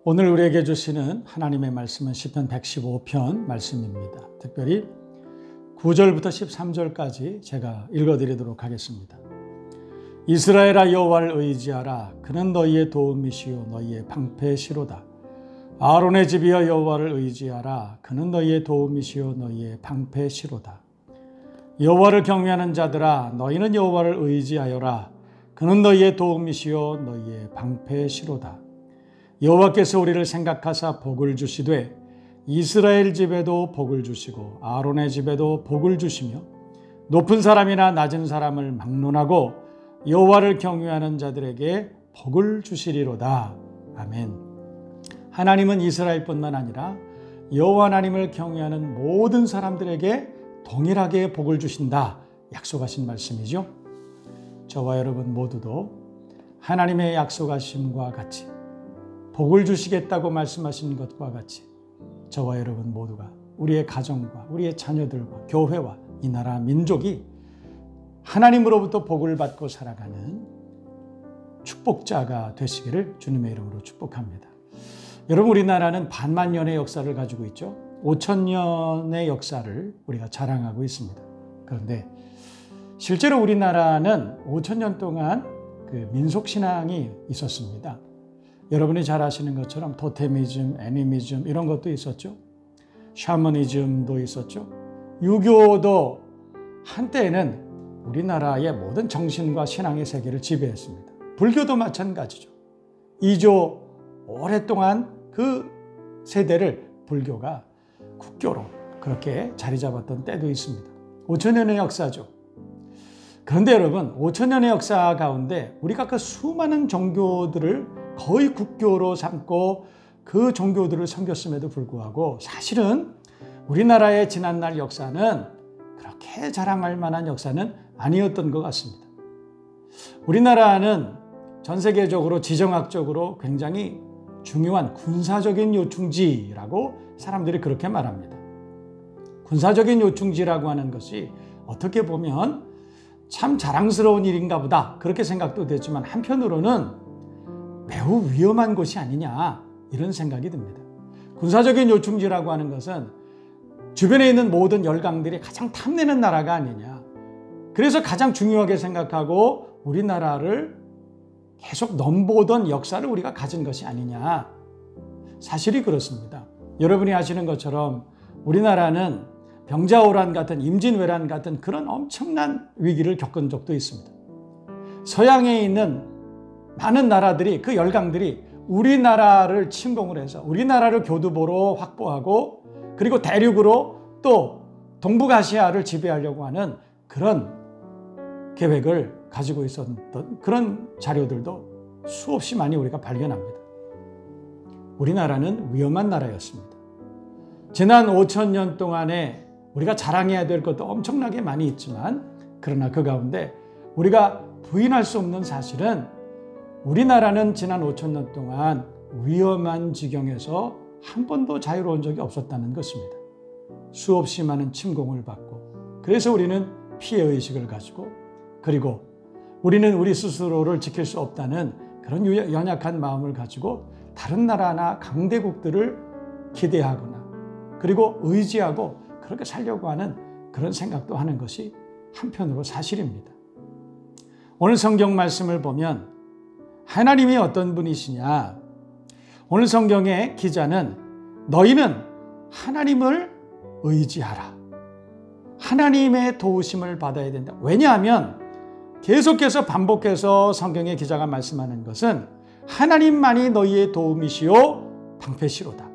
오늘 우리에게 주시는 하나님의 말씀은 시편 115편 말씀입니다. 특별히 9절부터 13절까지 제가 읽어드리도록 하겠습니다. 이스라엘아 여호와를 의지하라. 그는 너희의 도움이시요 너희의 방패시로다. 아론의 집이여 여호와를 의지하라. 그는 너희의 도움이시요 너희의 방패시로다. 여호와를 경외하는 자들아 너희는 여호와를 의지하여라. 그는 너희의 도움이시요 너희의 방패시로다. 여호와께서 우리를 생각하사 복을 주시되 이스라엘 집에도 복을 주시고 아론의 집에도 복을 주시며 높은 사람이나 낮은 사람을 막론하고 여호와를 경외하는 자들에게 복을 주시리로다. 아멘. 하나님은 이스라엘뿐만 아니라 여호와 하나님을 경외하는 모든 사람들에게 동일하게 복을 주신다 약속하신 말씀이죠. 저와 여러분 모두도 하나님의 약속하심과 같이 복을 주시겠다고 말씀하신 것과 같이 저와 여러분 모두가 우리의 가정과 우리의 자녀들과 교회와 이 나라 민족이 하나님으로부터 복을 받고 살아가는 축복자가 되시기를 주님의 이름으로 축복합니다. 여러분, 우리나라는 반만년의 역사를 가지고 있죠. 5,000년의 역사를 우리가 자랑하고 있습니다. 그런데 실제로 우리나라는 5,000년 동안 그 민속신앙이 있었습니다. 여러분이 잘 아시는 것처럼 토테미즘, 애니미즘 이런 것도 있었죠. 샤머니즘도 있었죠. 유교도 한때는 우리나라의 모든 정신과 신앙의 세계를 지배했습니다. 불교도 마찬가지죠. 2조 오랫동안 그 세대를 불교가 국교로 그렇게 자리 잡았던 때도 있습니다. 5,000년의 역사죠. 그런데 여러분, 5,000년의 역사 가운데 우리가 그 수많은 종교들을 거의 국교로 삼고 그 종교들을 섬겼음에도 불구하고 사실은 우리나라의 지난날 역사는 그렇게 자랑할 만한 역사는 아니었던 것 같습니다. 우리나라는 전 세계적으로 지정학적으로 굉장히 중요한 군사적인 요충지라고 사람들이 그렇게 말합니다. 군사적인 요충지라고 하는 것이 어떻게 보면 참 자랑스러운 일인가 보다 그렇게 생각도 되지만 한편으로는 매우 위험한 곳이 아니냐 이런 생각이 듭니다. 군사적인 요충지라고 하는 것은 주변에 있는 모든 열강들이 가장 탐내는 나라가 아니냐. 그래서 가장 중요하게 생각하고 우리나라를 계속 넘보던 역사를 우리가 가진 것이 아니냐. 사실이 그렇습니다. 여러분이 아시는 것처럼 우리나라는 병자호란 같은 임진왜란 같은 그런 엄청난 위기를 겪은 적도 있습니다. 서양에 있는 많은 나라들이 그 열강들이 우리나라를 침공을 해서 우리나라를 교두보로 확보하고 그리고 대륙으로 또 동북아시아를 지배하려고 하는 그런 계획을 가지고 있었던 그런 자료들도 수없이 많이 우리가 발견합니다. 우리나라는 위험한 나라였습니다. 지난 5,000년 동안에 우리가 자랑해야 될 것도 엄청나게 많이 있지만 그러나 그 가운데 우리가 부인할 수 없는 사실은 우리나라는 지난 5,000년 동안 위험한 지경에서 한 번도 자유로운 적이 없었다는 것입니다. 수없이 많은 침공을 받고 그래서 우리는 피해의식을 가지고 그리고 우리는 우리 스스로를 지킬 수 없다는 그런 연약한 마음을 가지고 다른 나라나 강대국들을 기대하거나 그리고 의지하고 그렇게 살려고 하는 그런 생각도 하는 것이 한편으로 사실입니다. 오늘 성경 말씀을 보면 하나님이 어떤 분이시냐? 오늘 성경의 기자는 너희는 하나님을 의지하라. 하나님의 도우심을 받아야 된다. 왜냐하면 계속해서 반복해서 성경의 기자가 말씀하는 것은 하나님만이 너희의 도움이시요 방패시로다.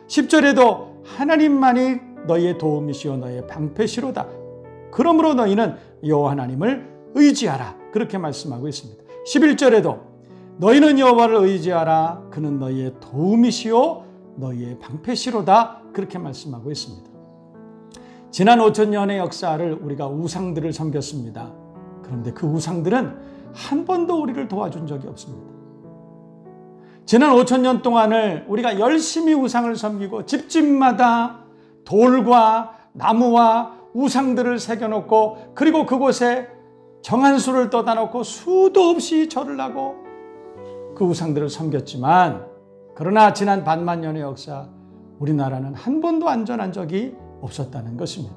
10절에도 하나님만이 너희의 도움이시요 너희의 방패시로다. 그러므로 너희는 여호와 하나님을 의지하라. 그렇게 말씀하고 있습니다. 11절에도 너희는 여호와를 의지하라. 그는 너희의 도움이시요 너희의 방패시로다. 그렇게 말씀하고 있습니다. 지난 5,000년의 역사를 우리가 우상들을 섬겼습니다. 그런데 그 우상들은 한 번도 우리를 도와준 적이 없습니다. 지난 5,000년 동안을 우리가 열심히 우상을 섬기고 집집마다 돌과 나무와 우상들을 새겨놓고 그리고 그곳에 정한 수를 떠다 놓고 수도 없이 절을 하고 그 우상들을 섬겼지만 그러나 지난 반만 년의 역사 우리나라는 한 번도 안전한 적이 없었다는 것입니다.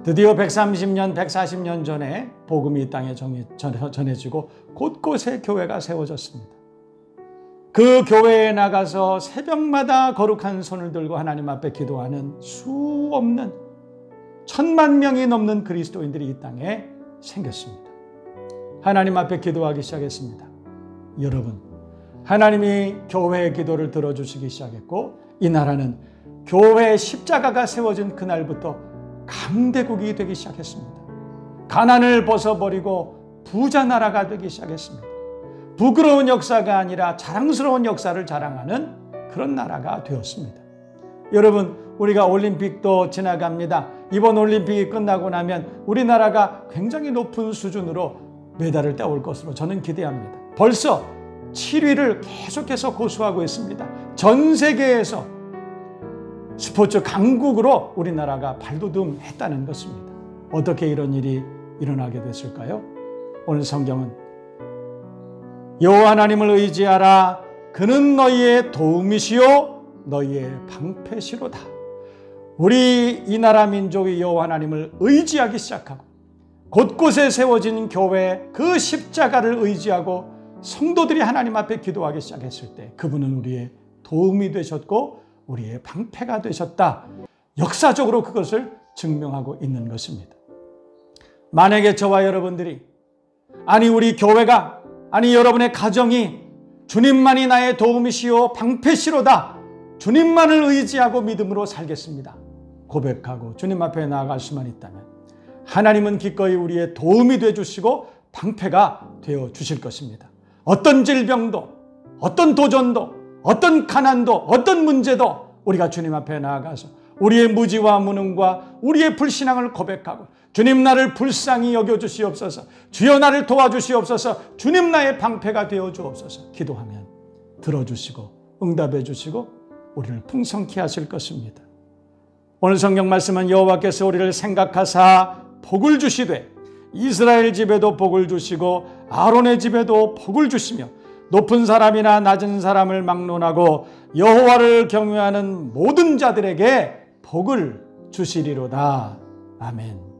드디어 130년, 140년 전에 복음이 이 땅에 전해지고 곳곳에 교회가 세워졌습니다. 그 교회에 나가서 새벽마다 거룩한 손을 들고 하나님 앞에 기도하는 수 없는 1000만 명이 넘는 그리스도인들이 이 땅에 생겼습니다. 하나님 앞에 기도하기 시작했습니다. 여러분, 하나님이 교회의 기도를 들어주시기 시작했고 이 나라는 교회의 십자가가 세워진 그날부터 강대국이 되기 시작했습니다. 가난을 벗어버리고 부자 나라가 되기 시작했습니다. 부끄러운 역사가 아니라 자랑스러운 역사를 자랑하는 그런 나라가 되었습니다. 여러분, 우리가 올림픽도 지나갑니다. 이번 올림픽이 끝나고 나면 우리나라가 굉장히 높은 수준으로 메달을 따올 것으로 저는 기대합니다. 벌써 7위를 계속해서 고수하고 있습니다. 전 세계에서 스포츠 강국으로 우리나라가 발돋움했다는 것입니다. 어떻게 이런 일이 일어나게 됐을까요? 오늘 성경은 여호와 하나님을 의지하라. 그는 너희의 도움이시요 너희의 방패시로다. 우리 이 나라 민족이 여호와 하나님을 의지하기 시작하고 곳곳에 세워진 교회 그 십자가를 의지하고 성도들이 하나님 앞에 기도하기 시작했을 때 그분은 우리의 도움이 되셨고 우리의 방패가 되셨다. 역사적으로 그것을 증명하고 있는 것입니다. 만약에 저와 여러분들이 우리 교회가 여러분의 가정이 주님만이 나의 도움이시요 방패시로다. 주님만을 의지하고 믿음으로 살겠습니다. 고백하고 주님 앞에 나아갈 수만 있다면 하나님은 기꺼이 우리의 도움이 되어주시고 방패가 되어주실 것입니다. 어떤 질병도 어떤 도전도 어떤 가난도 어떤 문제도 우리가 주님 앞에 나아가서 우리의 무지와 무능과 우리의 불신앙을 고백하고 주님 나를 불쌍히 여겨주시옵소서, 주여 나를 도와주시옵소서, 주님 나의 방패가 되어주옵소서 기도하면 들어주시고 응답해 주시고 우리를 풍성케 하실 것입니다. 오늘 성경 말씀은 여호와께서 우리를 생각하사 복을 주시되 이스라엘 집에도 복을 주시고 아론의 집에도 복을 주시며 높은 사람이나 낮은 사람을 막론하고 여호와를 경외하는 모든 자들에게 복을 주시리로다. 아멘.